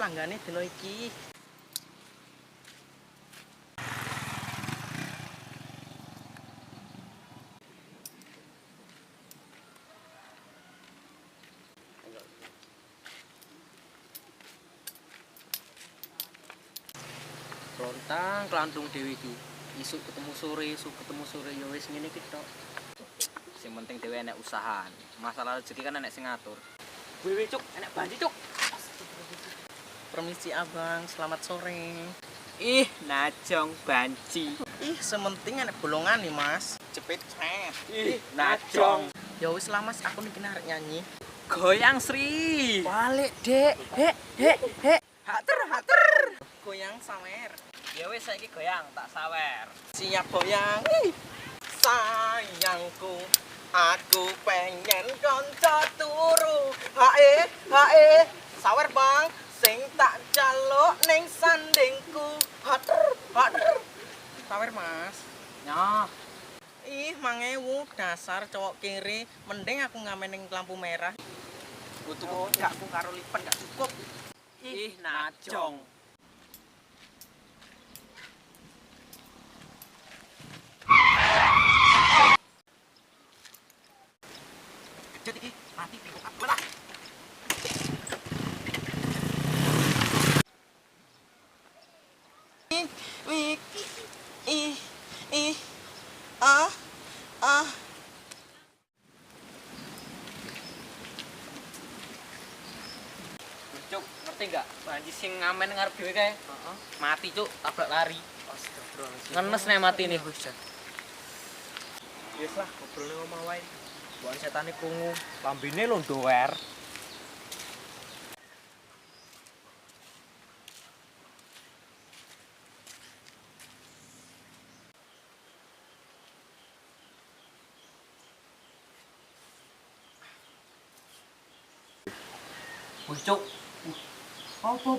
tanggane dina iki. Lontang kelantung dhewe iki. Isuk ketemu sore ya wis ngene iki tok. Sing penting dhewe enek usaha. Masalah rezeki kan enek sing ngatur. Wewe cuk, enek banci cuk. Permisi Abang, selamat sore. Ih, najong banci. Ih, sementing enek bolongan nih, Mas. Cepet cret. Ih, najong. Ya wis lah Mas, aku niki arek nyanyi. Goyang Sri. Balik, Dek. Hek. Hater. Goyang sawer. Ya wis saiki goyang tak sawer. Siap goyang. Sayangku, aku pengen kanca turu. Hae. Sawer, Bang. Sing tak jaluk ning sandingku. Hater. Sawer, Mas. Nyah. Ih, 1000 dasar cowok kiri. Mending aku ngamen ning lampu merah. Butuh gak aku karo lipen gak cukup. Ih, najong. Jadi iki mati bingung aku lah. Cuk, ngerti gak? Banci sing ngamen ngarep dhewe kae. Mati cuk, tabrak lari. Astagfirullahaladzim. Ngenes nek mati nih. Wis lah, ngobrol ning omah wae. Bukan setane krungu, lambene lho doer. Wih cuk. Apa?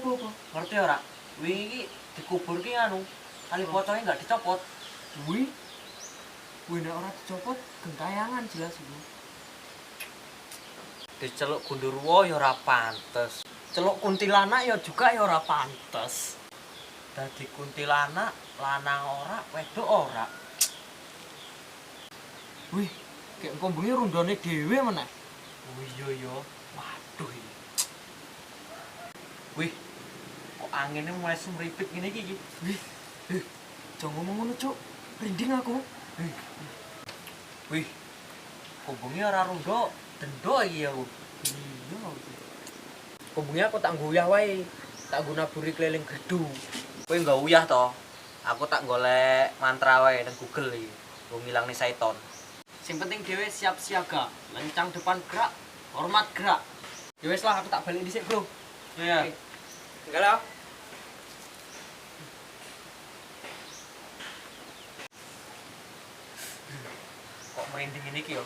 Ngerti ora? Wingi iki dikubur ki anu, tali poconge enggak dicopot. Wih nek ora dicopot gentayangan jelas iku. Diceluk Gundurwo ya ora pantes. Celuk kuntilanak ya juga ya ora pantes. Dadi kuntilanak lanang ora, wedok ora. Wih, kayak kombenge rundone dhewe meneh. Oh iya ya. Waduh iki. Wih. Kok anginnya mulai sumripit ngene iki. Wih. Jangan ngomong ngono, Cuk. Rinding aku. Wih. Kombenge ora rondo, dendo iki ya. Iya. Kombenge aku tak nguyah wae. Tak nggo naburi keliling gedu. Kowe enggak uyah to? Aku tak golek mantra wae nang Google iki. Nggo ngilangne seton. Sing penting dhewe siap siaga, lencang depan gerak, hormat gerak. Ya wis lah aku tak balik dhisik, Bro. Iya. Enggak lah. Kok merinding ini ki yo?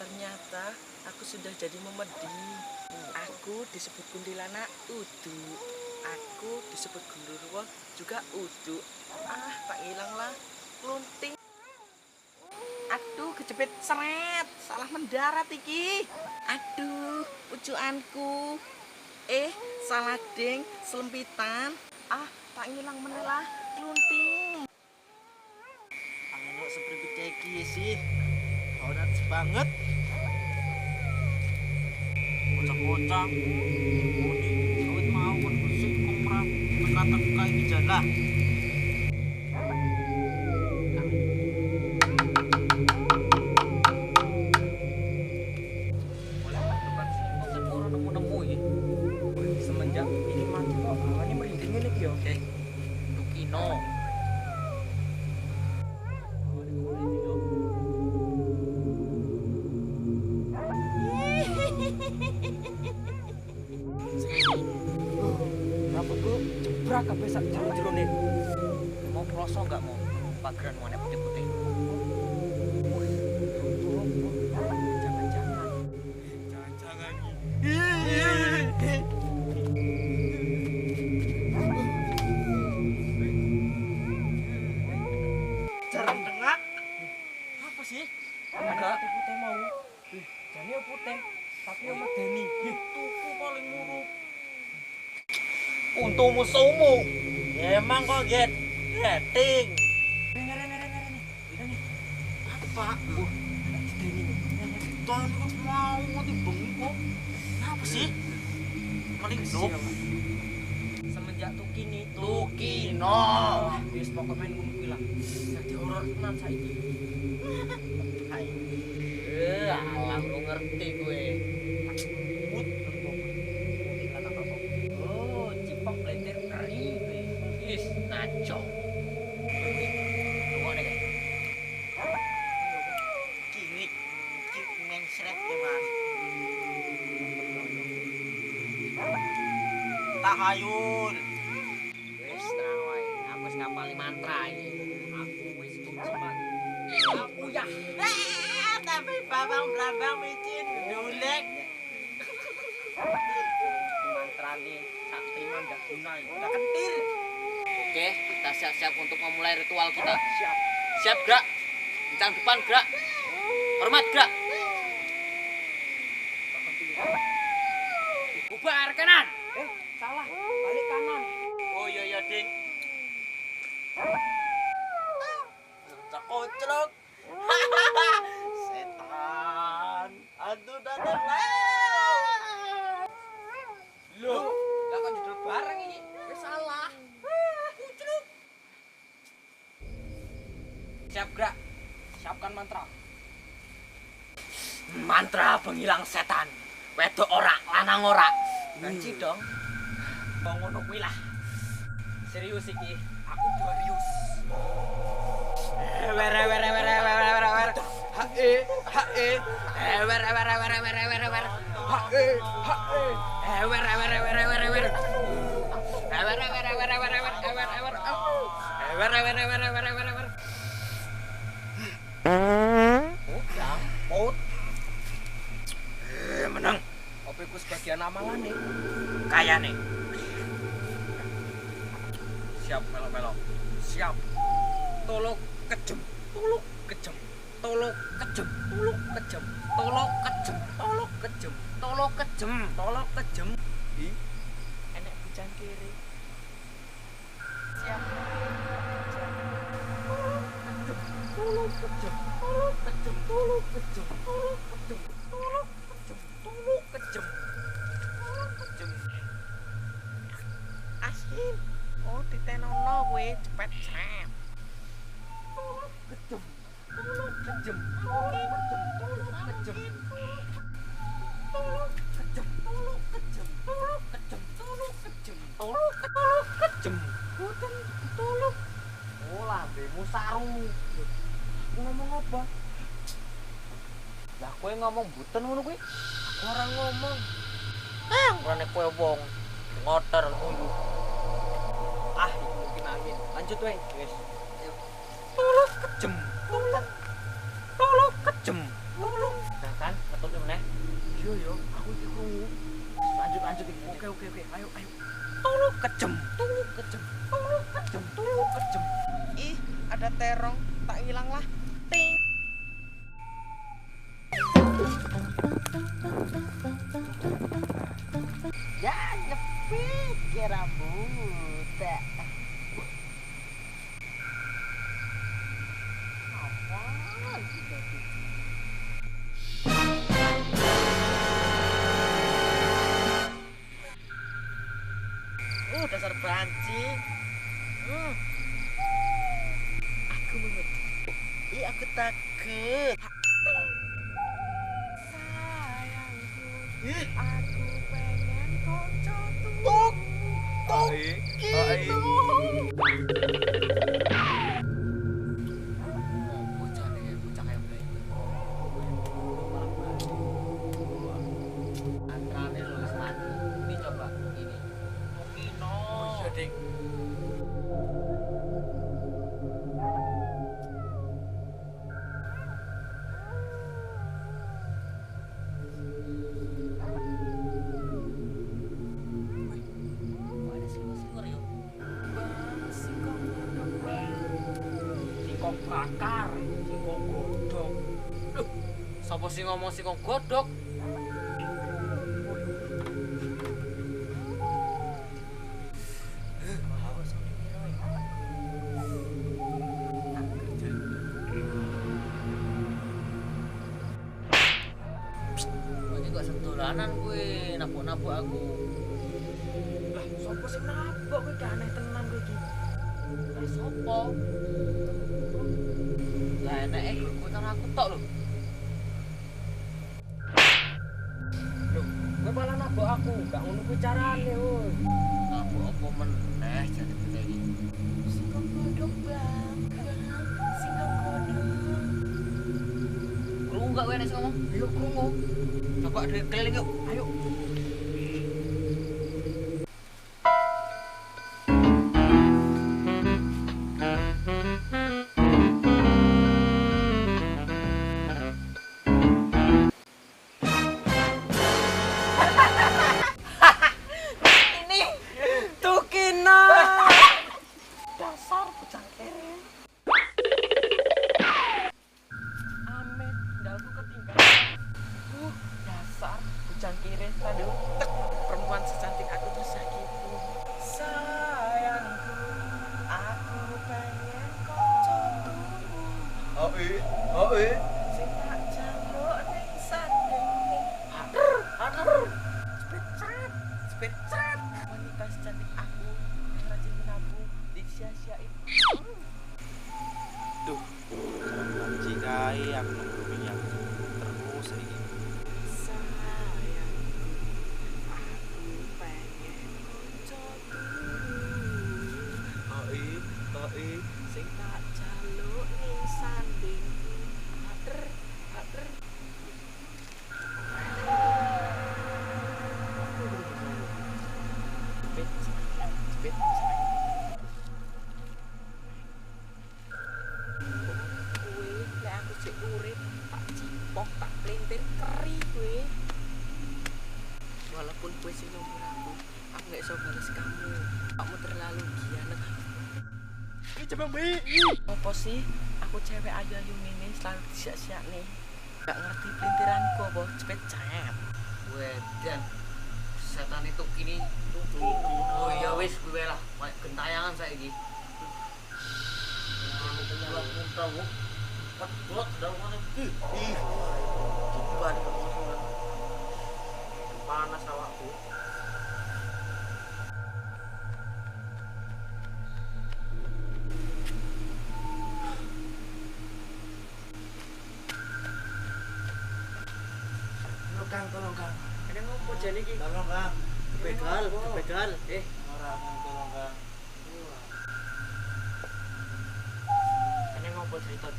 Ternyata aku sudah jadi memedi. Aku disebut kuntilanak udu. Aku disebut Gundurwo juga udu. Tak hilang lah. Lunting. Aduh, kejepit seret. Salah mendarat iki. Aduh, ucuanku. Salah ding, selempitan. Tak hilang meneh lah. Lunting. Angin sepripit kayak gini sih. Honat banget. Kocak-kocak. Muni, duit mau bersih komprah. Teka-teka kayak gejala. Semenjak ini mati kok, ini merinding ini ki yo. Tukino. Rambutku jebrak kabeh sak jero-jerone. Mau kroso enggak mau pageran warna putih-putih? untuk musuhmu. Emang kok get getting. Apa? Tahun kok mau mati bengi kok. Apa sih? Maling no. Semenjak Tukino. Wis pokok main gue bilang. Jadi horor tenan saiki. Hai. Alam lu ngerti gue. Oh, cipok blender keri gue. Is naco. Lu ada kayak kiri mengsret ya mas. Tahayul. Wis tenang wae. Aku wis ngapali mantra iki. Aku wis jimat. Aku ya. Tapi babang blabang micin dulek. Mantra nih sakti mandah guna udah kentir. Oke, kita siap-siap untuk memulai ritual kita. Siap. Siap gerak. Kencang depan gerak. Hormat gerak. Bubar kanan. Salah. Balik kanan. Oh iya ding. Cakocrok. Setan. Aduh datang lah. Loh, lah kok judul bareng iki? Wis salah. Kucruk. Siap gerak. Siapkan mantra. Mantra penghilang setan. Wedok ora, lanang ora. Ganci dong. Kok ngono kuwi lah. Serius iki. Aku serius. Menang. Opiku sebagian amalan nih. Kaya nih. Siap melo-melo. Siap. Tolok kejem. Tolok kejem. Tolok kejem. Tolok kejem. Tolok kejem. Tolok kejem. Tolok kejem. Tolok kejem. Ih. Enek bujan kiri. Siap. Tolok kejem. Tolok kejem. Tolok kejem. Tolok kejem. Tolok kejem. Tolok kejem. Tolok kejem. Asin. Oh, ditenono kowe cepet srep. Tolok kejem. Tolok kejem. Tolok kejem. Tolok kejem. Tolok kejem. Tolok kejem. Tolok kejem. Tolok kejem. Tolok kejem. Boten tolok. Oh, lambemu saru. Ngomong apa? Lah kowe ngomong boten ngono kuwi. Aku ora ngomong. Ngene kowe wong ngotor nguyu. Ah, iki mungkin angin. Lanjut wae, guys. Ayo. Tolok kejem. Tolok. Tolok kejem. Tolok. Nah kan, metode meneh. Yo yo, aku iki krungu. Lanjut iki. Oke. Ayo. Tolok kejem. Tolok kejem. Tolok kejem. Tolok kejem. Ih, ada terong. Tak hilang lah. Ting. Ya, nyepit ke rambut. Apa gitu? Dasar banci. Aku mengerti. Ih, aku takut. Sayangku, aku pengen konco tuk. Gitu. Bocah kayak baik. Antrane lulus mati. Ini coba ini. Tukino. Oh iya, Dik. Bakar, singkong godhog. Loh, sapa sing ngomong singkong godhog? dolanan kuwi, nabuk-nabuk aku. Lah, sopo sing nabok kowe gak aneh tenan kowe iki. Lah sopo? Lah eneke grupku karo aku tok lho. Loh, kowe malah nabok aku, gak ngono kuwi carane, woi. Nabuk apa meneh jane kita iki. Singkong godhong, Bang. Singkong godhong. Krungu gak kowe nek sing ngomong? Ayo krungu. Coba dhewe keliling yuk. Ayo. Ini Tukina. Dasar bocah kere. Amet, dalku ketinggalan. Dasar bocah kere. Aduh, perempuan secantik aku tersakiti. Sayangku, aku pengen kocokku. Sing tak jaluk ning sandingmu. Aduh. Specret. Wanita secantik aku yang rajin menabung disia-siain. Duh, janji kae aku nunggu minyak terus iki. Sayangku, aku pengen kocokku. Sing tak jaluk ning sandingmu. Ader. Spit. Kowe lek aku sik urip tak cipok tak plintir keri kowe. Walaupun kowe sing nomor aku gak iso bales kamu. Kamu terlalu gianat. Iki coba mbek. Apa sih? Aku cewek ayu-ayu ngene selalu disiak-siak nih. Gak ngerti pelintiranku apa cepet cep. Wedan. Setan itu kini oh ya wis kuwi lah, gentayangan saiki. Aku muntah kok. Petlek dalam mana? Coba panas awakku. Tolong Kang. Ini ngopo jane iki? Tolong Kang. Begal. Ora tolong Kang. Ini ngopo cerita?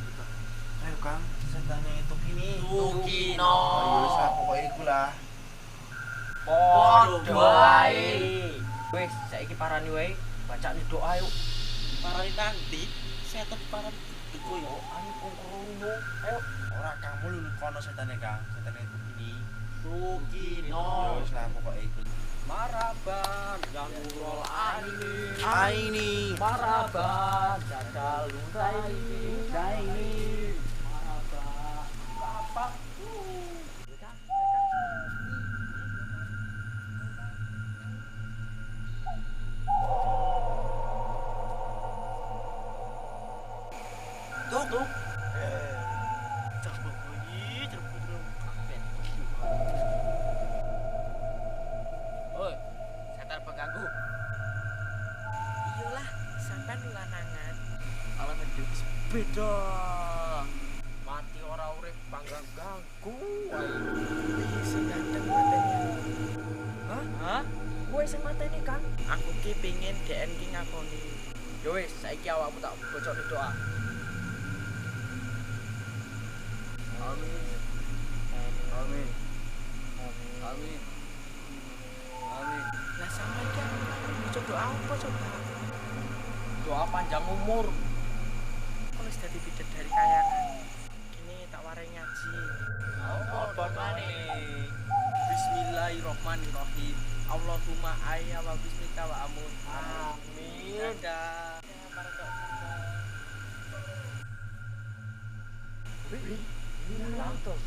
Ayo Kang, setane itu kini. Tukino. Ayo sak pokoke iku lah. Padha wae. Wis, saiki parani wae, bacane doa yuk. Parani nanti setan parani iku yo. Ayo krungu. Ayo. Ora kamu lu kono setane Kang, setane itu kini. Tukino. Yo wis lah pokoke iku. Maraban yang nurul aini. Aini. Maraban jadal utaini. Maraban bapakku. Tuk. Oi, setan pengganggu. Iyalah, sampean lanangan. Kalau ngeduk beda. Mati ora urip panggang ganggu. Bisa ganteng matanya. Hah? Kowe sing mateni Kang. Aku ki pengin DN ki ngakoni. Yo wis, saiki awakmu tak bocokne doa. Amin. Amin. Amin. Amin. Lah sampean ki baca doa apa coba? Doa panjang umur. Aku wis dadi bidadari kayangan. Kini tak warai ngaji. Apa maneh? Bismillahirrahmanirrahim. Allahumma ayya wa bismika wa amun. Amin. Dadah. Para cok. Wih, ini lantos.